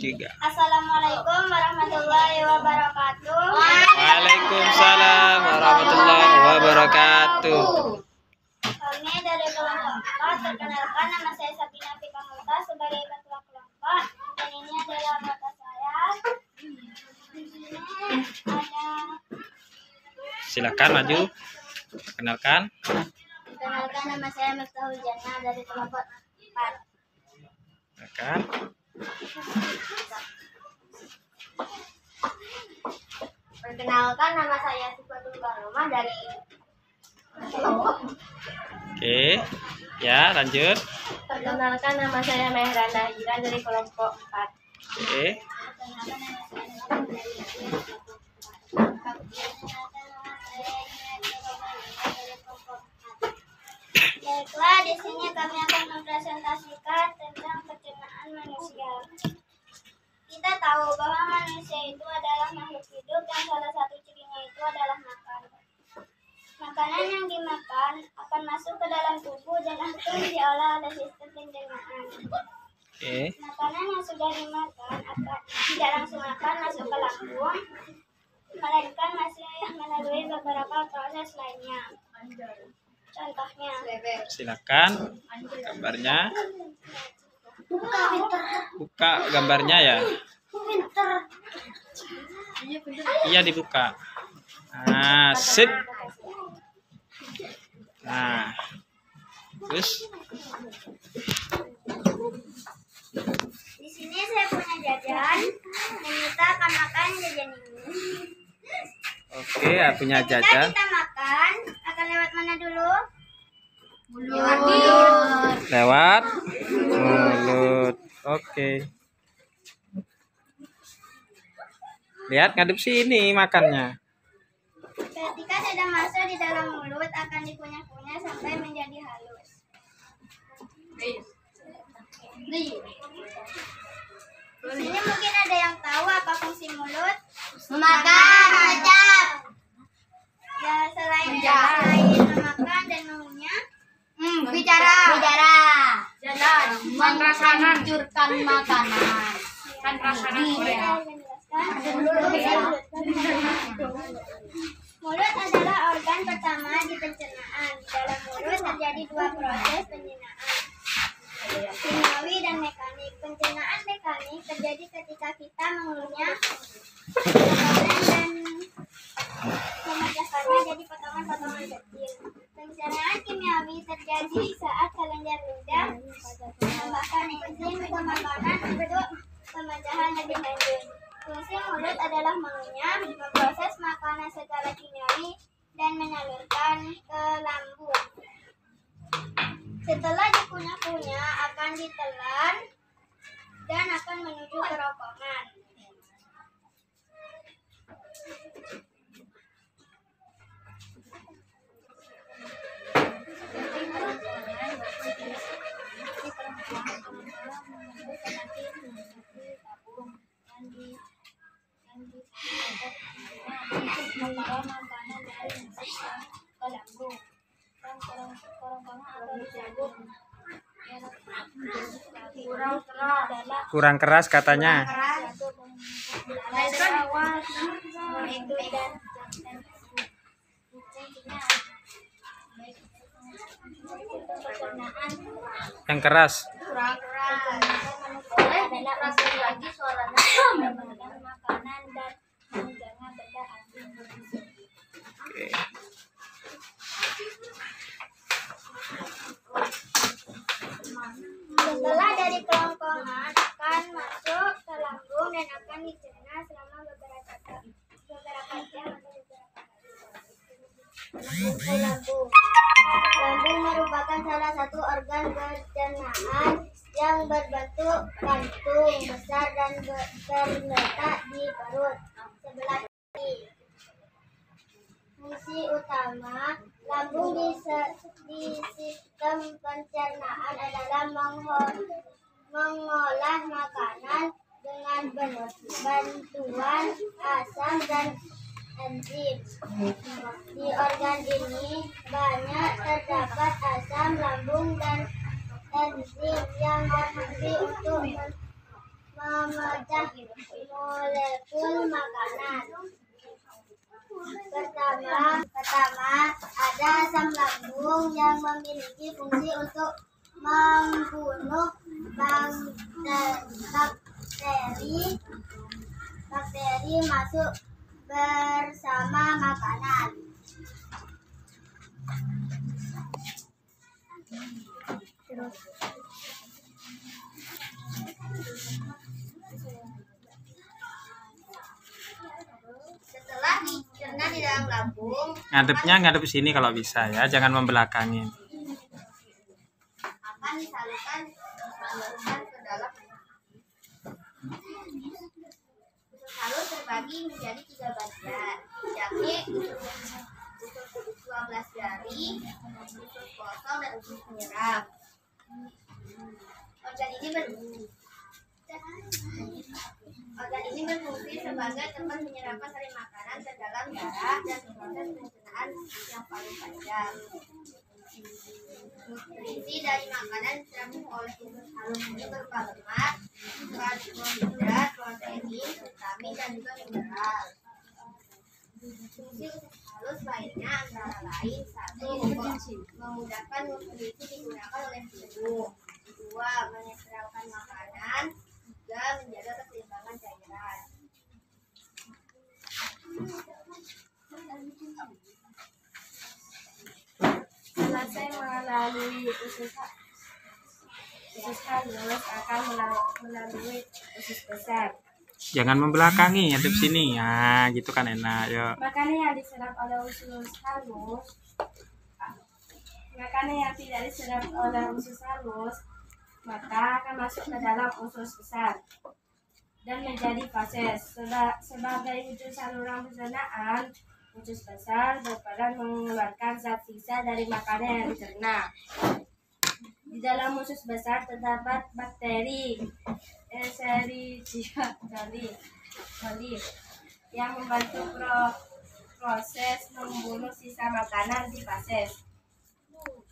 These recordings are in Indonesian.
3. Assalamualaikum warahmatullahi wabarakatuh. Waalaikumsalam warahmatullahi wabarakatuh. Kami dari kelompok 4, perkenalkan nama saya Sabina Fika Multa sebagai ketua kelompok, dan ini adalah anggota saya. Di sini ada. Silakan maju. Perkenalkan. Perkenalkan nama saya Miftahul Jannah dari kelompok 4. Silakan. Perkenalkan nama saya Sifatul Baromah dari kelompok. Oke. Ya, lanjut. Perkenalkan nama saya Mehranda Hajira dari kelompok 4. Oke. Baiklah, di sini kami akan mempresentasikan tentang pencernaan manusia. Kita tahu bahwa manusia itu adalah makhluk hidup dan salah satu cirinya itu adalah makan. Makanan yang dimakan akan masuk ke dalam tubuh dan akan diolah oleh sistem pencernaan. Oke. Makanan yang sudah dimakan akan tidak langsung akan masuk ke lambung, melainkan masih melalui beberapa proses lainnya. Contohnya, Silakan. Gambarnya. Buka gambarnya ya. Iya, dibuka. Nah, sip. Nah, terus di sini saya punya jajan, dan kita akan makan jajan ini. oke, punya Ketika jajan. kita makan, akan lewat mana dulu? Lewat mulut. Lewat mulut. Oke. Lihat ngadep sini makannya. Ketika sudah masuk di dalam mulut, akan dikunyah-kunyah sampai menjadi halus. Di sini mungkin ada yang tahu apa fungsi mulut? Memakan, mengucap, Ya, selain memakan dan mengunyah, bicara, jalan, menghancurkan makanan, kan rasanya mulut adalah organ pertama di pencernaan. Dalam mulut terjadi 2 proses pencernaan, kimiawi dan mekanik. Pencernaan mekanik terjadi ketika kita mengunyah makanan dan memecahkannya jadi potongan-potongan kecil. Pencernaan kimiawi terjadi saat kelenjar lidah menambahkan enzim ke makanan untuk pemecahan lebih lanjut. Fungsi mulut adalah mengunyah, memproses makanan secara kimiawi, dan menyalurkan ke lambung. Setelah dikunyah-kunyah akan ditelan dan akan menuju kerongkongan. Kurang keras katanya. Yang keras. Lagi suaranya makanan dan menjaga benda asing. Oke. Setelah dari kerongkongan akan masuk ke lambung dan akan dicerna selama beberapa jam atau beberapa hari. Lambung. Lambung merupakan salah satu organ pencernaan yang berbentuk kantung besar dan terletak di perut sebelah kiri. Fungsi utama lambung di sistem pencernaan adalah mengolah makanan dengan bantuan asam dan enzim. Di organ ini banyak terdapat asam lambung dan enzim yang berfungsi untuk memecah molekul makanan. Pertama, ada asam lambung yang memiliki fungsi untuk membunuh bakteri masuk bersama makanan. Setelah dicerna di dalam lambung, Ngadep sini kalau bisa ya, jangan membelakangin. akan disalurkan ke dalam. Usus halus terbagi menjadi 3 bagian, yakni usus 12 jari, usus kosong, dan usus penyerap. Organ ini berfungsi sebagai tempat penyerapan sari makanan ke dalam darah dan proses pencernaan yang paling panjang. Nutrisi dari makanan diserap oleh usus halus ini berupa lemak, karbohidrat, protein, vitamin, dan juga mineral. Fungsi usus halus lainnya antara lain: 1. Memudahkan nutrisi digunakan oleh tubuh. 2. Menyerapkan makanan. 3. Menjaga keseimbangan cairan. Selesai melalui usus halus akan melalui usus besar. Jangan membelakangi, ngadep sini. Nah, gitu kan enak. Yuk. Makanan yang diserap oleh usus halus, makanan yang tidak diserap oleh usus halus, maka akan masuk ke dalam usus besar dan menjadi fases. Sebagai wujud saluran pencernaan, usus besar berperan mengeluarkan zat sisa dari makanan yang dicerna. Di dalam usus besar terdapat bakteri Escherichia coli yang membantu proses membunuh sisa makanan di fases.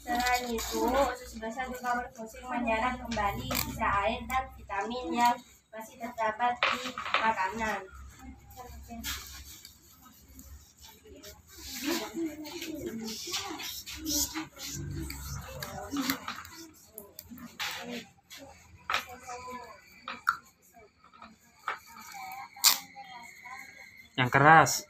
Selain itu, usus besar juga berfungsi menyerap kembali sisa air dan vitamin yang masih terdapat di makanan. Yang keras.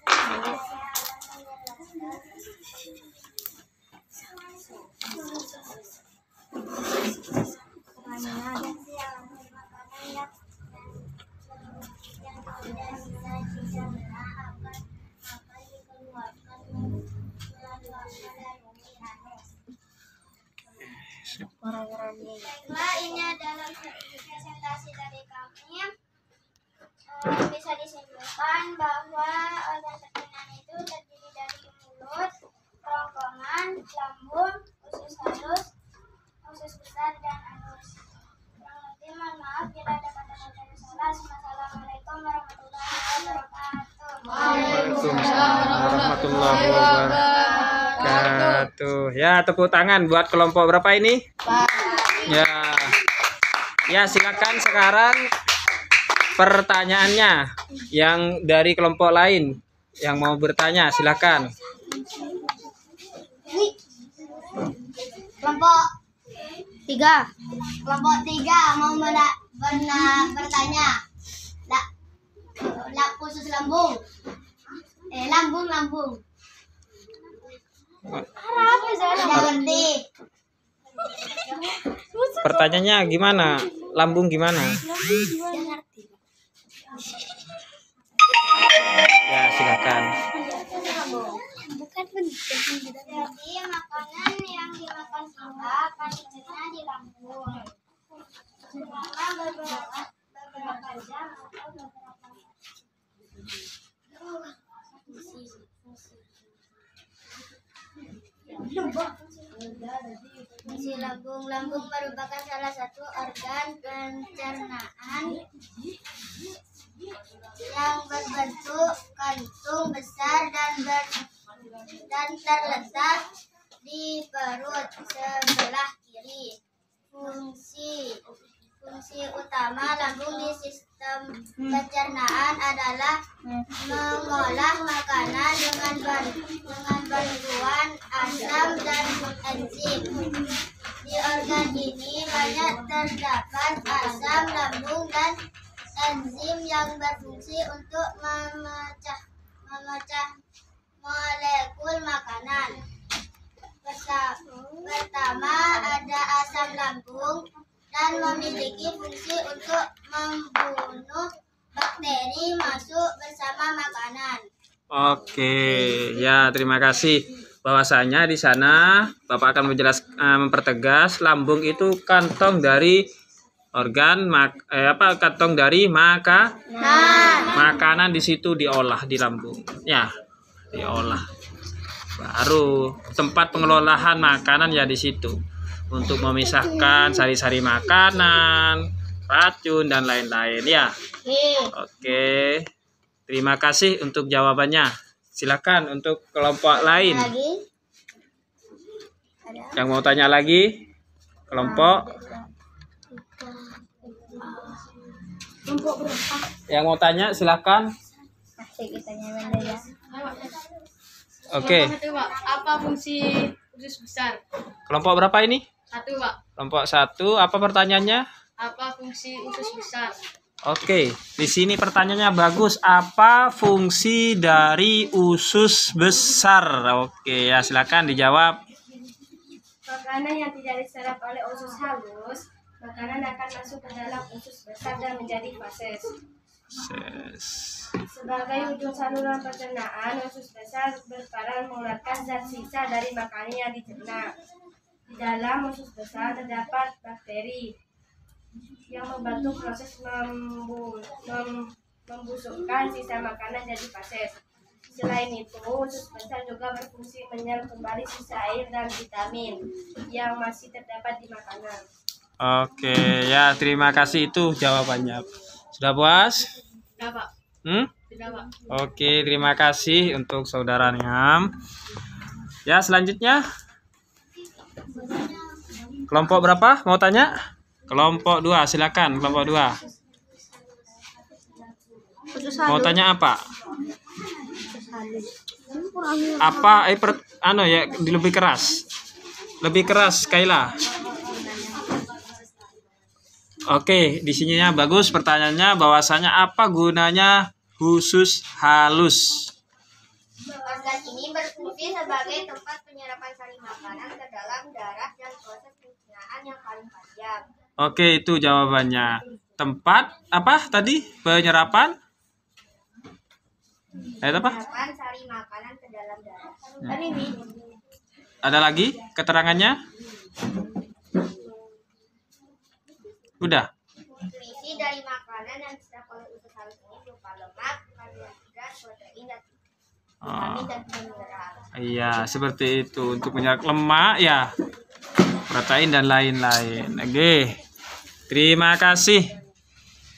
Baiklah, ini adalah presentasi dari kami. Bisa disimpulkan bahwa organ pencernaan itu terdiri dari mulut, kerongkongan, lambung, usus halus, usus besar, dan anus. Kurang lebih mohon maaf bila ada kata-kata yang salah. Assalamualaikum warahmatullahi wabarakatuh. Waalaikumsalam warahmatullahi wabarakatuh. Ya, tepuk tangan buat kelompok berapa ini? Ya. Ya, silakan sekarang pertanyaannya yang dari kelompok lain yang mau bertanya, silakan. Kelompok 3 mau bertanya. Khusus lambung. Lambung. Pertanyaannya gimana? Lambung gimana? Ya, silakan. Jadi makanan yang dimakan kita akan dicerna di lambung selama beberapa jam atau beberapa fungsi lambung. Lambung merupakan salah satu organ pencernaan yang berbentuk kantung besar dan terletak di perut sebelah kiri. Fungsi utama lambung di pencernaan adalah mengolah makanan dengan bantuan asam dan enzim. Di organ ini banyak terdapat asam lambung dan enzim yang berfungsi untuk memecah molekul makanan. Pertama ada asam lambung dan memiliki fungsi untuk membunuh bakteri masuk bersama makanan. Oke, ya terima kasih. Bahwasanya di sana Bapak akan mempertegas lambung itu kantong dari organ kantong dari makanan di situ diolah di lambung. Ya, diolah. Baru tempat pengelolaan makanan ya di situ. Untuk memisahkan sari-sari makanan, racun dan lain-lain ya. Oke. Terima kasih untuk jawabannya. Silakan untuk kelompok lain. Yang mau tanya lagi? Kelompok berapa? yang mau tanya silakan. Oke. Apa fungsi usus besar? Kelompok berapa ini? 1, Pak. Kelompok 1. Apa pertanyaannya? Apa fungsi usus besar? Oke, di sini pertanyaannya bagus. Apa fungsi dari usus besar? Oke, ya silakan dijawab. Makanan yang tidak diserap oleh usus halus, makanan akan masuk ke dalam usus besar dan menjadi fases. Sebagai ujung saluran pencernaan, usus besar berperan mengeluarkan zat sisa dari makanan yang dicerna. Di dalam usus besar terdapat bakteri yang membantu proses membusukkan sisa makanan jadi fases. Selain itu, usus besar juga berfungsi menyerap kembali sisa air dan vitamin yang masih terdapat di makanan. Oke, ya terima kasih itu jawabannya. Sudah puas? Sudah, Pak. Sudah, Pak. Oke, terima kasih untuk saudara Niam. Ya, selanjutnya kelompok berapa? Mau tanya? Kelompok 2, silakan kelompok 2. Mau tanya apa? Apa lebih keras. Lebih keras, Kaila. Oke, di sininya bagus pertanyaannya bahwasanya apa gunanya usus halus? Organ ini berfungsi sebagai tempat penyerapan sari makanan ke dalam darah dan proses pencernaan yang paling panjang. Oke, itu jawabannya. Tempat apa tadi? Penyerapan? Apa? Penyerapan sari makanan ke dalam darah. Ada lagi keterangannya? Udah. Nutrisi dari makanan yang diserap oleh usus halus ini berupa lemak, karbohidrat, protein, dan vitamin dan mineral. Iya, seperti itu. Untuk menyerap lemak ya, protein dan lain-lain. Oke. Terima kasih.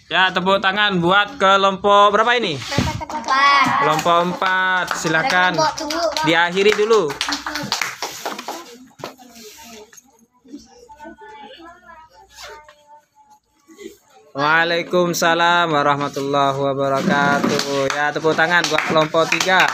Ya, tepuk tangan buat kelompok berapa ini? Kelompok 4. Silakan diakhiri dulu. Waalaikumsalam warahmatullahi wabarakatuh. Ya, tepuk tangan buat kelompok 3.